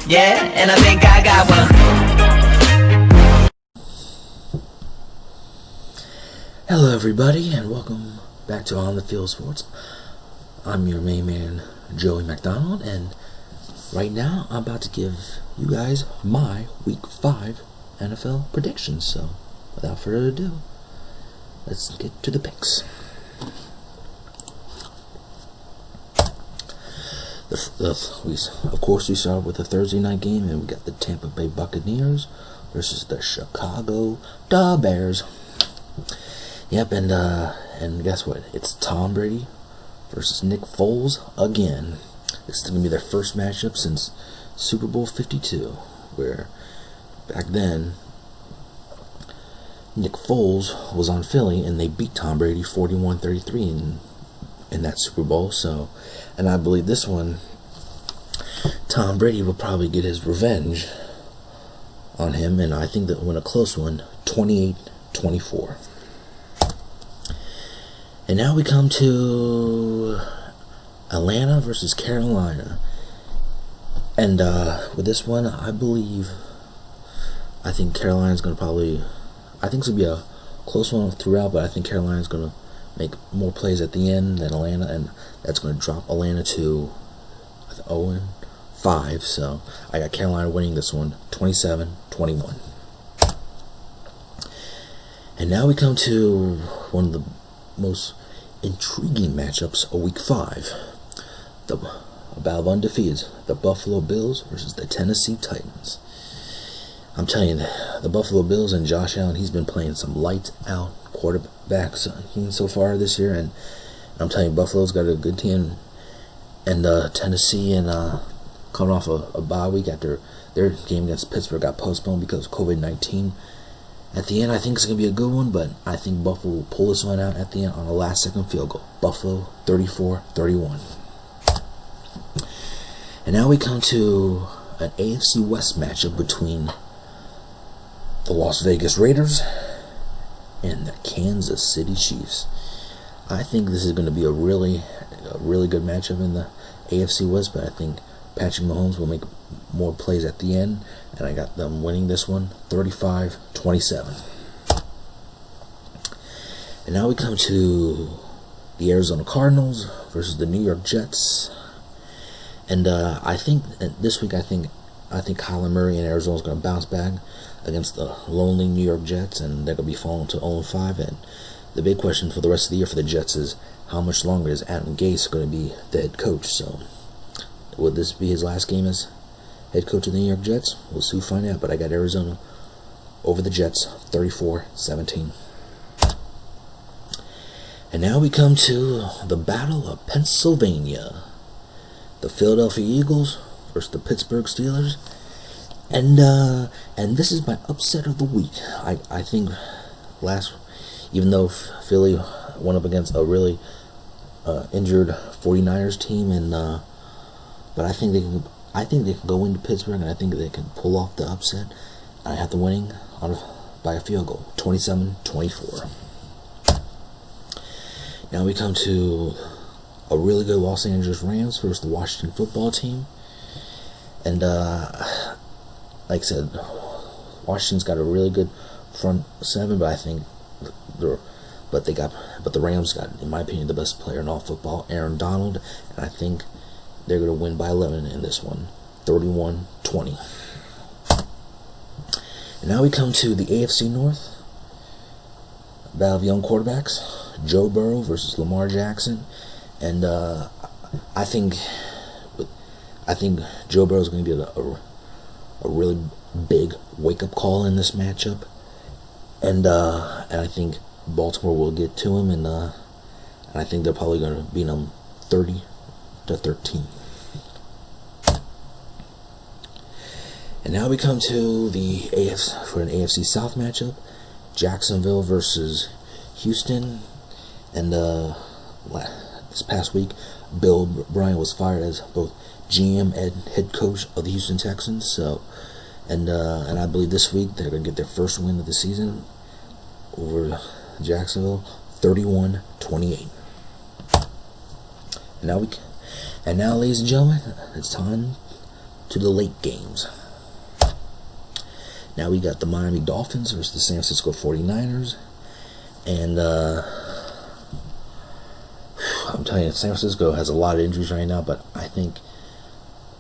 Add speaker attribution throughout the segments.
Speaker 1: Yeah, and I think I got one.
Speaker 2: Hello everybody, and welcome back to On the Field Sports. I'm your main man, Joey McDonald, and right now I'm about to give you guys my Week 5 NFL predictions. So, without further ado, let's get to the picks. Of course, we start with a Thursday night game, and we got the Tampa Bay Buccaneers versus the Chicago Bears. Yep, and guess what? It's Tom Brady versus Nick Foles again. This is going to be their first matchup since Super Bowl 52, where back then Nick Foles was on Philly and they beat Tom Brady 41-33 in that Super Bowl. So, and I believe this one, Tom Brady will probably get his revenge on him, and I think they'll win a close one, 28-24. And now we come to Atlanta versus Carolina. And with this one, I think Carolina's going to I think it's going to be a close one throughout, but I think Carolina's going to make more plays at the end than Atlanta, and that's going to drop Atlanta to 0-5. So I got Carolina winning this one, 27-21. And now we come to one of the most intriguing matchups of Week 5. The battle of undefeated, the Buffalo Bills versus the Tennessee Titans. I'm telling you, the Buffalo Bills and Josh Allen, he's been playing some lights out quarterback so far this year, and I'm telling you, Buffalo's got a good team, and Tennessee, and coming off a bye week after their game against Pittsburgh got postponed because of COVID-19. At the end, I think it's going to be a good one, but I think Buffalo will pull this one out at the end on a last-second field goal. Buffalo 34-31. And now we come to an AFC West matchup between the Las Vegas Raiders and the Kansas City Chiefs. I think this is going to be a really good matchup in the AFC West, but I think Patrick Mahomes will make more plays at the end, and I got them winning this one 35-27. And now we come to the Arizona Cardinals versus the New York Jets. And I think this week, I think Kyler Murray and Arizona is going to bounce back against the lonely New York Jets, and they're going to be falling to 0-5. And the big question for the rest of the year for the Jets is how much longer is Adam Gase going to be the head coach? So, would this be his last game as head coach of the New York Jets? We'll soon find out, but I got Arizona over the Jets 34-17. And now we come to the Battle of Pennsylvania. The Philadelphia Eagles versus the Pittsburgh Steelers. And this is my upset of the week. I think even though Philly went up against a really injured 49ers team, and but I think they can go into Pittsburgh, and I think they can pull off the upset. I have them winning by a field goal, 27-24. Now we come to a really good Los Angeles Rams versus the Washington Football Team. And like I said, Washington's got a really good front seven, but I think the Rams got, in my opinion, the best player in all football, Aaron Donald, and I think they're going to win by 11 in this one, 31-20. And now we come to the AFC North. Battle of young quarterbacks, Joe Burrow versus Lamar Jackson. And I think Joe Burrow is going to get a really big wake-up call in this matchup. And I think Baltimore will get to him, and I think they're probably going to beat him 30-13. And now we come to the AFC South matchup, Jacksonville versus Houston. And this past week, Bill Bryant was fired as both GM and head coach of the Houston Texans. So, and I believe this week they're going to get their first win of the season over Jacksonville, 31-28. And now, ladies and gentlemen, it's time to the late games. Now we got the Miami Dolphins versus the San Francisco 49ers. And I'm telling you, San Francisco has a lot of injuries right now, but I think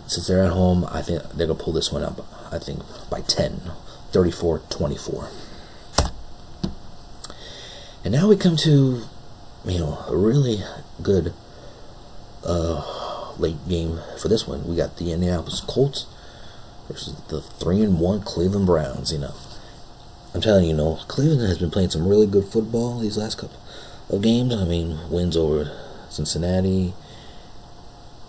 Speaker 2: since they're at home, I think they're going to pull this one up, I think, by 10, 34-24. And now we come to, a really good late game for this one. We got the Indianapolis Colts versus the 3-1 Cleveland Browns. I'm telling you, Cleveland has been playing some really good football these last couple of games. Wins over Cincinnati,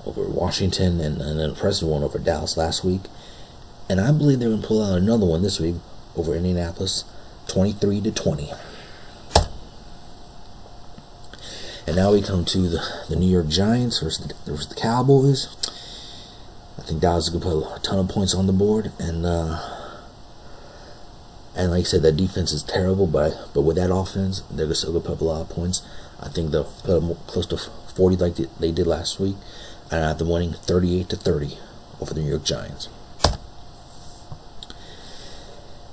Speaker 2: over Washington, and an impressive one over Dallas last week. And I believe they're going to pull out another one this week over Indianapolis, 23-20. And now we come to the New York Giants versus the Cowboys. I think Dallas is going to put a ton of points on the board, and like I said, that defense is terrible, but with that offense, they're still going to put up a lot of points. I think they'll put up close to 40 like they did last week, and I have them winning 38-30 over the New York Giants.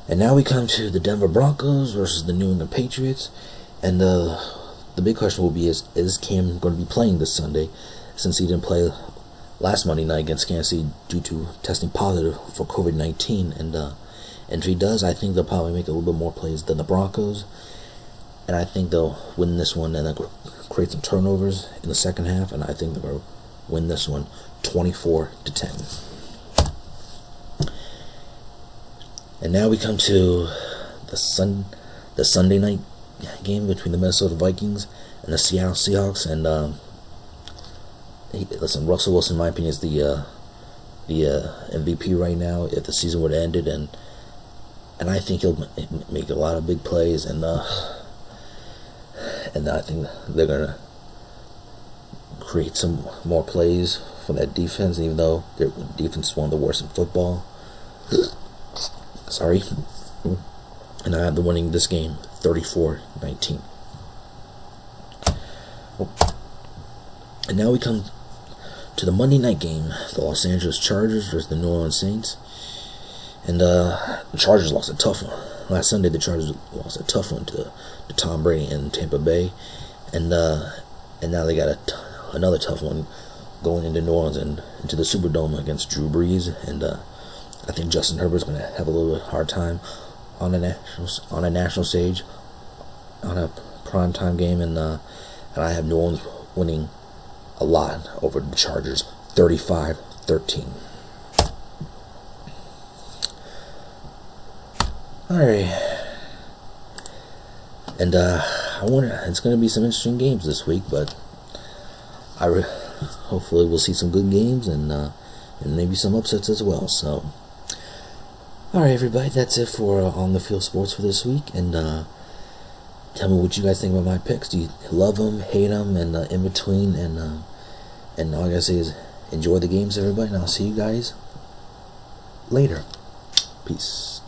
Speaker 2: And now we come to the Denver Broncos versus the New England Patriots, and the big question will be, is Cam going to be playing this Sunday, since he didn't play last Monday night against Kansas City due to testing positive for COVID-19, and if he does, I think they'll probably make a little bit more plays than the Broncos, and I think they'll win this one and then create some turnovers in the second half, and I think they're going to win this one 24-10. And now we come to the Sunday night game between the Minnesota Vikings and the Seattle Seahawks, and listen, Russell Wilson, in my opinion, is the MVP right now. If the season would have ended, and I think he'll make a lot of big plays, and I think they're gonna create some more plays for that defense, even though their defense is one of the worst in football. Sorry. And I have them winning this game 34-19. And now we come to the Monday night game, the Los Angeles Chargers versus the New Orleans Saints. And the Chargers lost a tough one. Last Sunday, the Chargers lost a tough one to Tom Brady in Tampa Bay. And now they got another tough one going into New Orleans and into the Superdome against Drew Brees. And I think Justin Herbert's going to have a little bit hard time on a national stage, on a primetime game, and I have New Orleans winning a lot over the Chargers, 35-13. Alright, and I wonder, it's going to be some interesting games this week, but hopefully we'll see some good games and maybe some upsets as well. So, alright everybody, that's it for On the Field Sports for this week, and tell me what you guys think about my picks. Do you love them, hate them, and in between, and all I gotta say is enjoy the games, everybody, and I'll see you guys later. Peace.